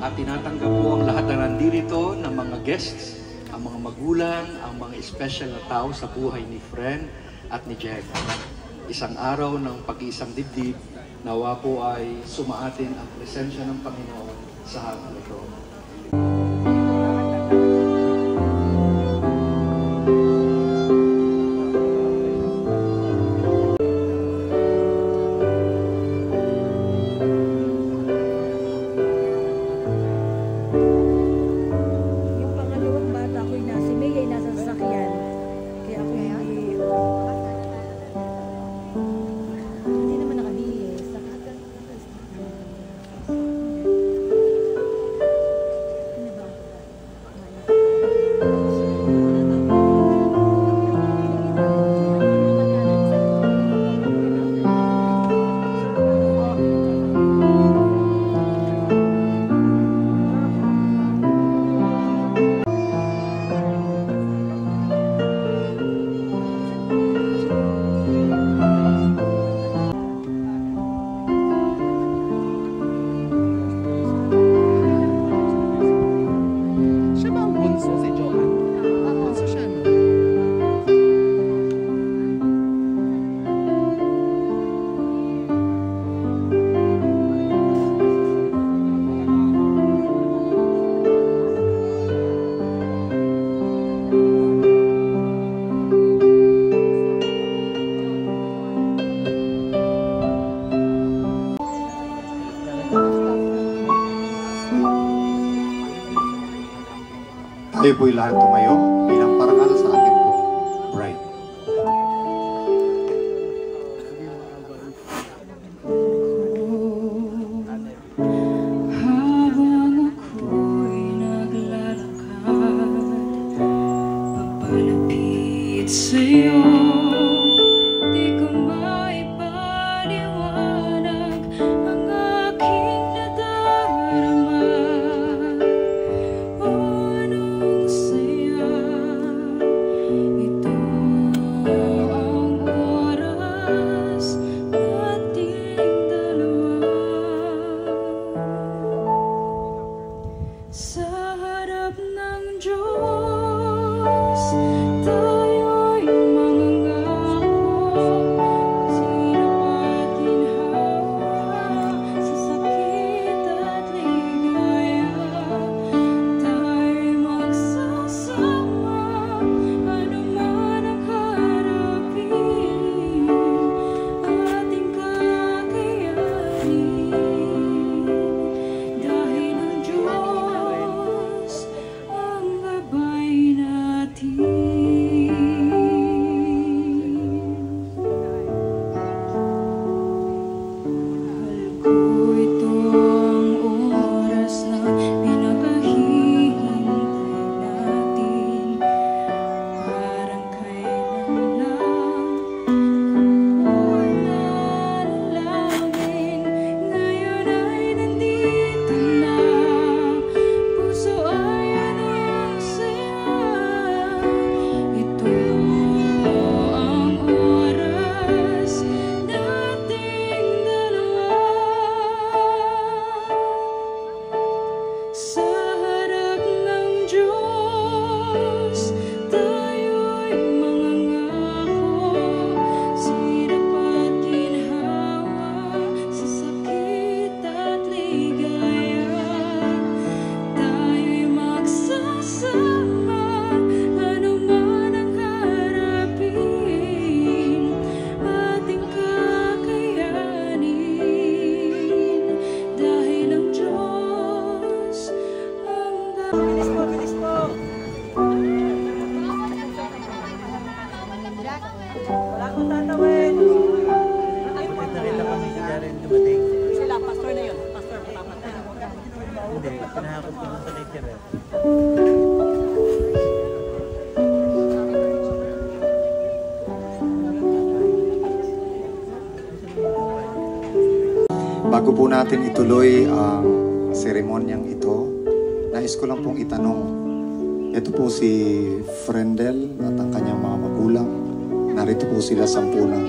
At tinatanggap po ang lahat na nandito ng mga guests, ang mga magulang, ang mga special na tao sa buhay ni Fren at ni Jed. Isang araw ng pag-iisang dibdib, nawa po ay sumaatin ang presensya ng Panginoon sa hapon ito. Tayo po'y lahat tumayo bilang parangal sa ating po, Bride. Habang ako'y naglalakad, papalapit sa'yo, di ko maipaliwanag ang aking nadarama. Sa harap ng Diyos, tayo'y mangangako, sirapat ginhawa, sa sakit at ligaya, tayo'y magsasama, anuman ang harapin, ating kakayanin, dahil ang Diyos ang gabay natin. Mahal ko, ito ang oras na pinakahihintay natin. Parang kailan lang nanalangin, ngayon ay nandito na. Puso ay anong-saya, ito ang oras nating dalawa. Sa harap ng Diyos, tayo'y mangangako, sirapat ginhawa, sa sakit at ligaya, tayo'y magsasama, anuman ang harapin, ating kakayanin, dahil ang Diyos ang gabay. Wala akong tatawin. Nakita kami ni Jaren dumating. Sila, pastor na yun. Pastor, papatay. Hindi, pinahakot ko sa nature. Bago po natin ituloy ang seremonyang ito, nais ko lang pong itanong. Ito po si Frendel at ang kanyang mga magulang. Narito po sila 10 ng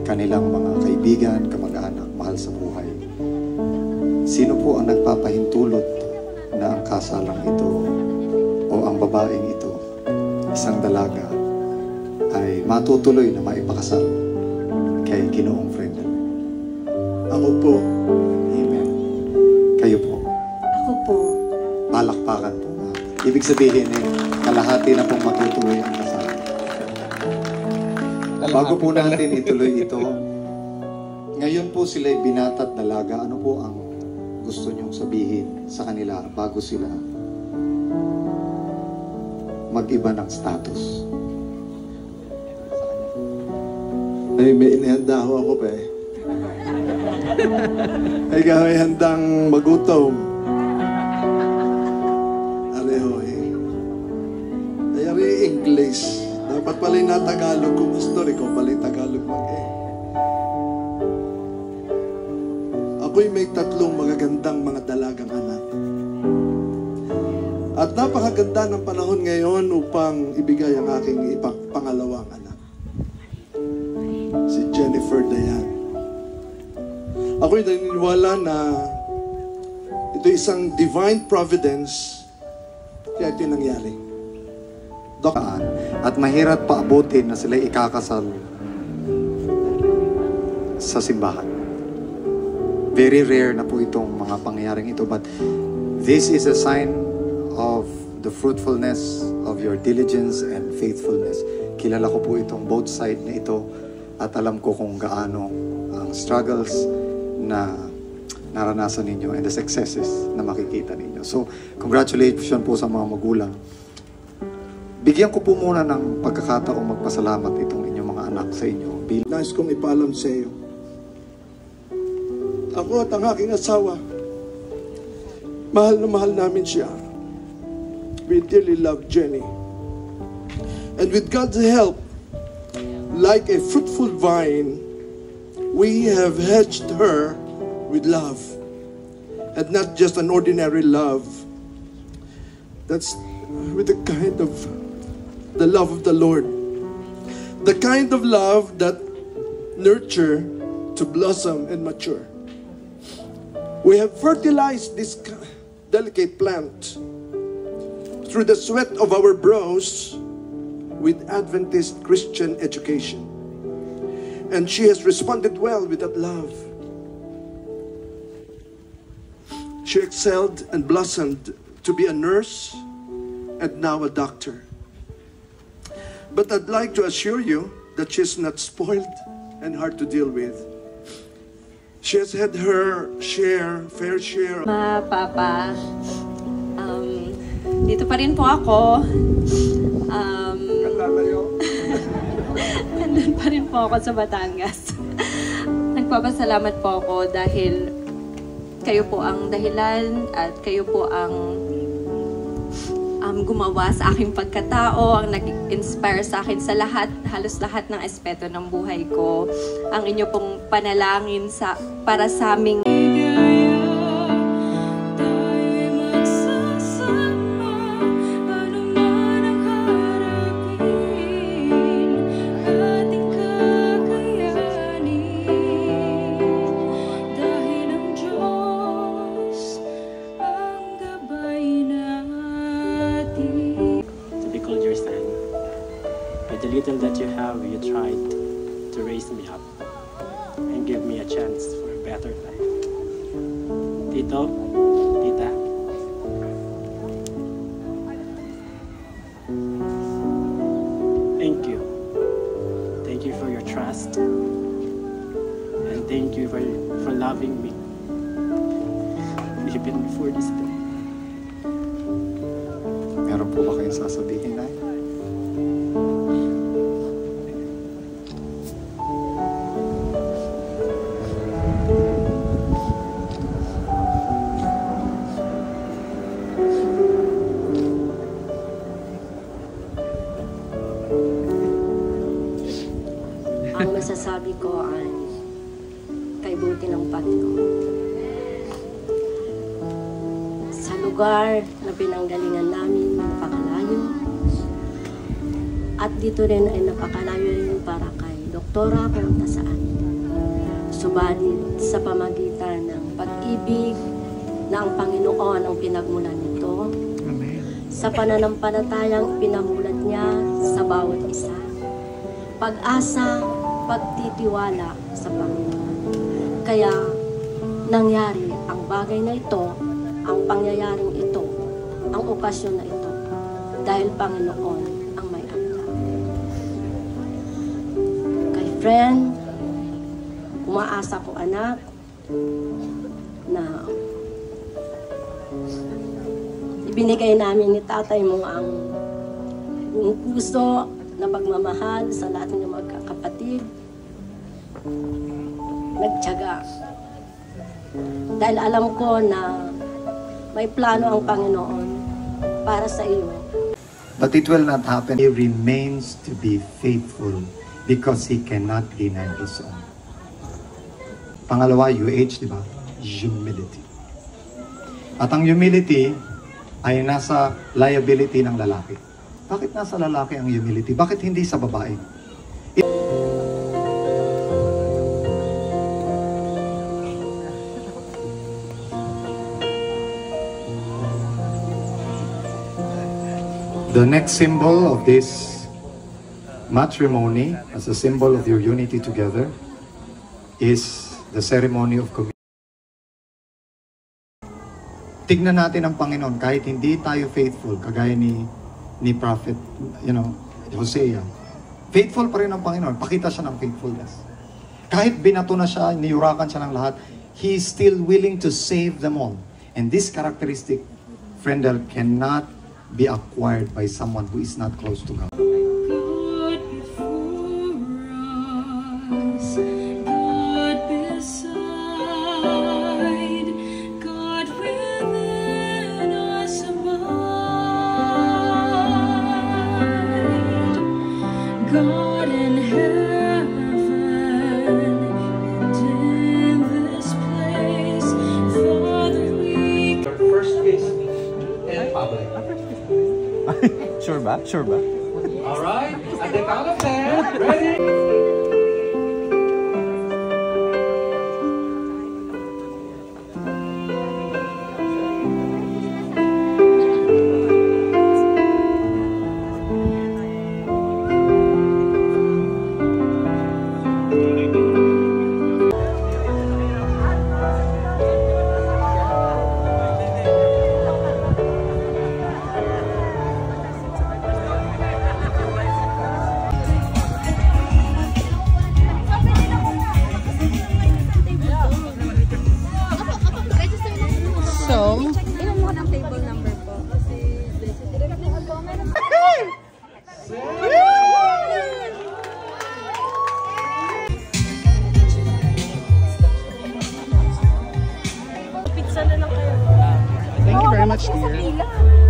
kanilang mga kaibigan, kamag-anak, mahal sa buhay. Sino po ang nagpapahintulot na ang kasalang ito o ang babaeng ito, isang dalaga, ay matutuloy na maipakasal kay Ginoong Frendel. Ako po. Amen. Kayo po. Ako po. Palakpakan po. Ibig sabihin kalahati na pong matutuloy ang kasal. Bago po natin ituloy ito, ngayon po sila'y binata at dalaga. Ano po ang gusto niyong sabihin sa kanila bago sila mag-iba ng status? Ay, may inihanda ho ako pa eh. Ay, may handang magutom. Areho eh. Ay, ari English. Dapat pala na Tagalog ko, Pastor. Ikaw pala yung Tagalog mag-eh. Ako'y may 3 magagandang mga dalagang anak. At napakaganda ng panahon ngayon upang ibigay ang aking pangalawang anak. Si Jennifer Dayan. Ako'y naniniwala na ito isang divine providence kaya ito yung nangyari. At mahirap paabutin na sila ikakasal sa simbahan. Very rare na po itong mga pangyayaring ito, but this is a sign of the fruitfulness of your diligence and faithfulness. Kilala ko po itong both side na ito at alam ko kung gaano ang struggles na naranasan ninyo and the successes na makikita ninyo. So, congratulations po sa mga magulang. Bigyan ko po muna ng pagkakataong magpasalamat itong inyong mga anak sa inyo. Nais kong ipaalam sa iyo. Ako at ang aking asawa, mahal na mahal namin siya. We dearly love Jenny. And with God's help, like a fruitful vine, we have hedged her with love. And not just an ordinary love. That's with the kind of the love of the Lord. The kind of love that nurture to blossom and mature. We have fertilized this delicate plant through the sweat of our brows with Adventist Christian education. And she has responded well with that love. She excelled and blossomed to be a nurse and now a doctor. But I'd like to assure you that she's not spoiled and hard to deal with. She has had her fair share. Papa, dito pa rin po ako. Nandun pa rin po ako sa Batangas. Nagpapasalamat po ako dahil kayo po ang dahilan at kayo po ang gumawa sa aking pagkatao, ang nag-inspire sa akin sa lahat, halos lahat ng aspeto ng buhay ko. Ang inyo pong panalangin para sa aming With the little that you have, you tried to raise me up and give me a chance for a better life. Tito, Tita, thank you. Thank you for your trust. And thank you for loving me even before this day. Meron po ba kayong sasabihin, Nay? Ang masasabi ko ay kay buti ng Panginoon. Sa lugar na pinanggalingan namin, napakalayo. At dito rin ay napakalayo rin para kay Doktora kung nasaan. Subalit sa pamagitan ng pag-ibig na ang Panginoon ang pinagmulan niya sa pananampalatayang pinamulat niya sa bawat isa. Pag-asa, pagtitiwala sa Panginoon. Kaya nangyari ang bagay na ito, ang pangyayaring ito, ang okasyon na ito, dahil Panginoon ang may akda. Kay friend, umaasa ko anak, na ibinigay namin ni tatay mo ang puso na pagmamahal sa lahat ng magkakapatid. Nagtiyaga. Dahil alam ko na may plano ang Panginoon para sa iyo. But it will not happen. He remains to be faithful because he cannot deny his own. Pangalawa, UH, di ba? Humility. At ang humility ay nasa liability ng lalaki. Bakit nasa lalaki ang humility? Bakit hindi sa babae? The next symbol of this matrimony, as a symbol of your unity together, is the ceremony of communion. Tignan natin ang Panginoon kahit hindi tayo faithful, kagaya ni Prophet, Hosea. Faithful pa rin ang Panginoon. Pakita siya ng faithfulness. Kahit binato na siya, niyurakan siya ng lahat, He is still willing to save them all. And this characteristic, friendel, cannot be acquired by someone who is not close to God. God before us, God beside, God within us abide, God in heaven and in this place, Father we Your first kiss in public. Sure ba? Sure ba? All right, at the count of 10, ready? Ilan mo ng table number po? Pizza na lang kayo. Thank you very much, dear.